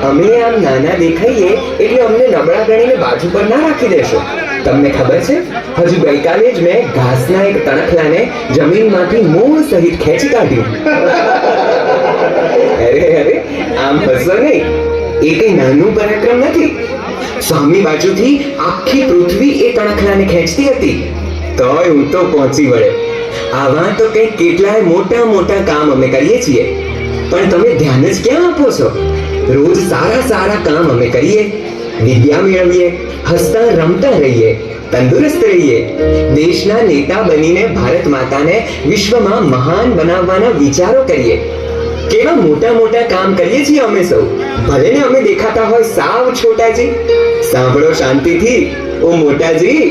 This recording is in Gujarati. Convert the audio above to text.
અમે આમ નાના દેખાઈએ એટલે અમને નબળા ગણીને બાજુ પર ના રાખી દેશો. તમને ખબર છે, હજુ ગઈકાલે જ મેં ઘાસના એક તણખલાને જમીનમાંથી મૂળ સહિત ખેંચી કાઢ્યું. અરે આમ હસો નહીં, એ કઈ નાનું પરાક્રમ નથી. સામી બાજુથી આખી પૃથ્વી એ તણખલાને ખેંચતી હતી, તોય હું તો પહોંચી વળે. આવા તો કંઈક કેટલાય મોટા મોટા કામ અમે કરીએ છીએ, પણ તમે ધ્યાન જ ક્યાં આપો છો? રોજ સારા સારા કામ અમે કરીએ, વિદ્યા મેળવીએ, હસતા રમતા રહીએ, તંદુરસ્ત રહીએ, દેશના નેતા બનીને ભારત માતાને વિશ્વમાં મહાન બનાવવાના વિચારો કરીએ. કેવા મોટા મોટા કામ કરીએ છીએ અમે સૌ, ભલે ને અમે દેખાતા હોય સાવ છોટાજી. સાંભળો શાંતિથી, ઓ મોટાજી.